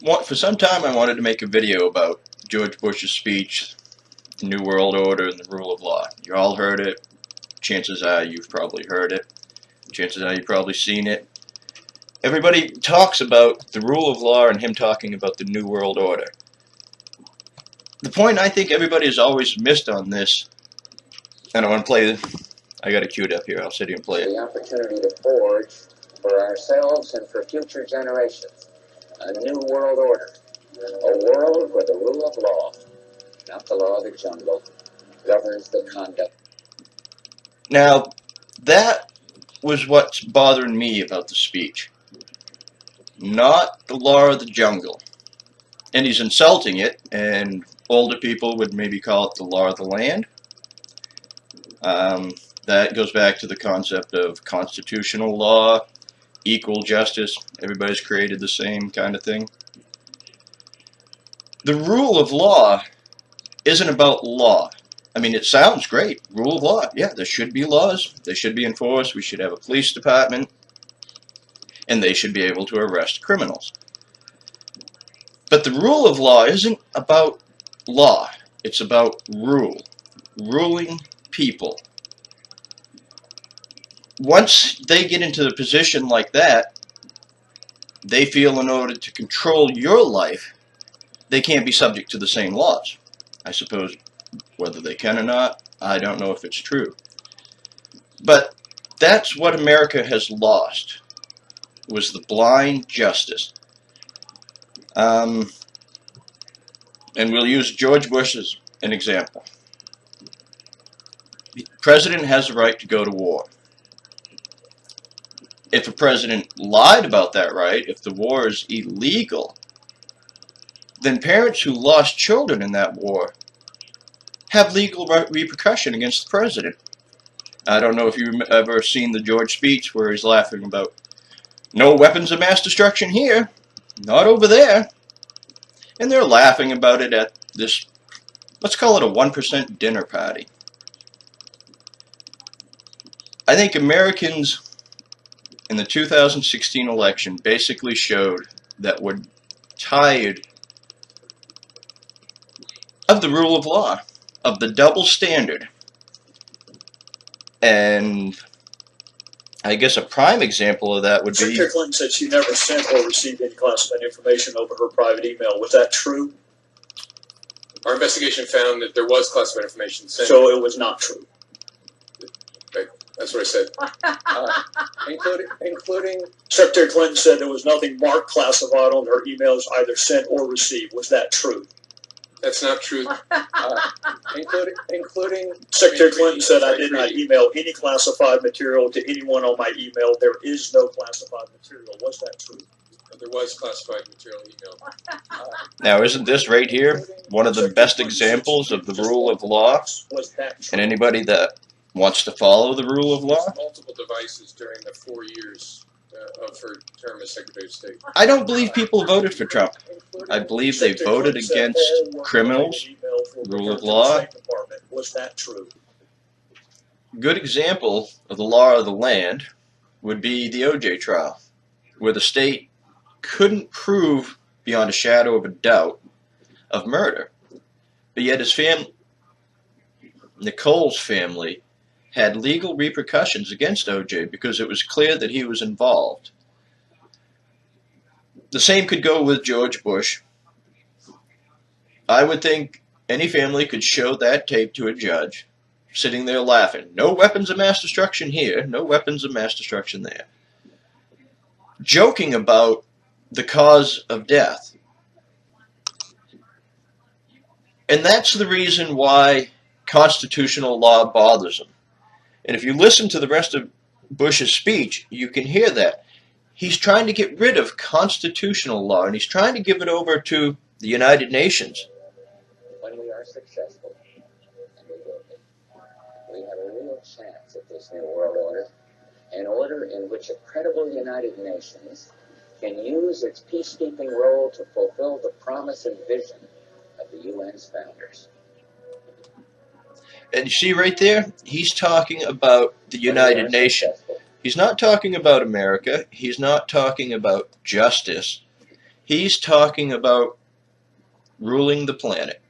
For some time I wanted to make a video about George Bush's speech, the New World Order, and the rule of law. You all heard it. Chances are you've probably heard it. Chances are you've probably seen it. Everybody talks about the rule of law and him talking about the New World Order. The point I think everybody has always missed on this, and I want to play it. I got it queued up here. I'll sit here and play it. The opportunity to forge for ourselves and for future generations a new world order, a world where the rule of law, not the law of the jungle, governs the conduct. Now, that was what's bothering me about the speech. Not the law of the jungle. And he's insulting it, and older people would maybe call it the law of the land. That goes back to the concept of constitutional law, equal justice, everybody's created the same kind of thing. The rule of law isn't about law. I mean, it sounds great. Rule of law. Yeah, there should be laws. They should be enforced. We should have a police department. And they should be able to arrest criminals. But the rule of law isn't about law. It's about rule. Ruling people. Once they get into a position like that, they feel in order to control your life, they can't be subject to the same laws. I suppose whether they can or not, I don't know if it's true. But that's what America has lost, was the blind justice. And we'll use George Bush as an example. The president has the right to go to war. If a president lied about that right, if the war is illegal, then parents who lost children in that war have legal repercussion against the president. I don't know if you've ever seen the George speech where he's laughing about, no weapons of mass destruction here, not over there. And they're laughing about it at this, let's call it a 1% dinner party. I think Americans in the 2016 election basically showed that we're tired of the rule of law, of the double standard. And I guess a prime example of that would be... Secretary Clinton said she never sent or received any classified information over her private email. Was that true? Our investigation found that there was classified information sent. So it was not true. Right. That's what I said. Including Secretary Clinton said there was nothing marked classified on her emails either sent or received. Was that true? That's not true. including Secretary Clinton said I did not email any classified material to anyone on my email. There is no classified material. Was that true? There was classified material emailed. Now, isn't this right here one of the best examples of the rule of law? Was that true? And anybody that wants to follow the rule of law? Multiple devices during the 4 years of her term as Secretary of State. I don't believe people voted for Trump. I believe they voted against criminals, rule of law. Was that true? A good example of the law of the land would be the OJ trial, where the state couldn't prove beyond a shadow of a doubt of murder. But yet his family, Nicole's family, had legal repercussions against OJ because it was clear that he was involved. The same could go with George Bush. I would think any family could show that tape to a judge, sitting there laughing. No weapons of mass destruction here, no weapons of mass destruction there. Joking about the cause of death. And that's the reason why constitutional law bothers him. And if you listen to the rest of Bush's speech, you can hear that. He's trying to get rid of constitutional law, and he's trying to give it over to the United Nations. when we are successful, and we will be, we have a real chance at this new world order, an order in which a credible United Nations can use its peacekeeping role to fulfill the promise and vision of the UN's founders. And you see right there, he's talking about the United Nations. He's not talking about America. He's not talking about justice. He's talking about ruling the planet.